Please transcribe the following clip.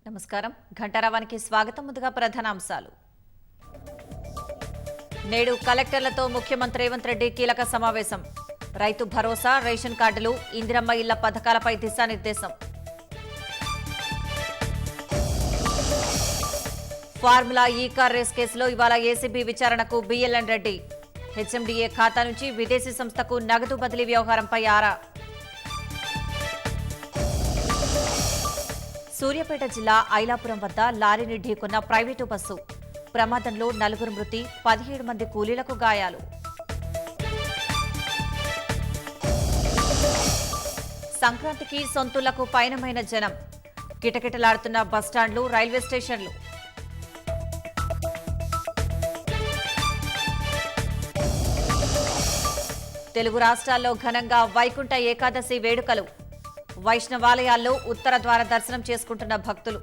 నమస్కారం ఘంటారావానికి స్వాగతం. ముందుగా ప్రధానాంశాలు. నేడు కలెక్టర్లతో ముఖ్యమంత్రి రేవంత్ రెడ్డి కీలక సమావేశం. రైతు భరోసా, రేషన్ కార్డులు, ఇందిరమ్మ ఇళ్ల పథకాలపై దిశానిర్దేశం. ఫార్ములా ఈ కార్ రేస్ కేసులో ఇవాళ ఏసీబీ విచారణకు బిఎల్ఎన్ రెడ్డి. హెచ్ఎండిఏ ఖాతా నుంచి విదేశీ సంస్థకు నగదు బదిలీ వ్యవహారంపై ఆరా. సూర్యాపేట జిల్లా ఐలాపురం వద్ద లారీని ఢీకొన్న ప్రైవేటు బస్సు. ప్రమాదంలో 4 మృతి, 17 మంది కూలీలకు గాయాలు. సంక్రాంతికి సొంతూళ్లకు పయనమైన జనం. కిటకిటలాడుతున్న బస్టాండ్లు, రైల్వే స్టేషన్లు. తెలుగు రాష్ట్రాల్లో ఘనంగా వైకుంఠ ఏకాదశి వేడుకలు. వైష్ణవాలయాల్లో ఉత్తర ద్వార దర్శనం చేసుకుంటున్న భక్తులు.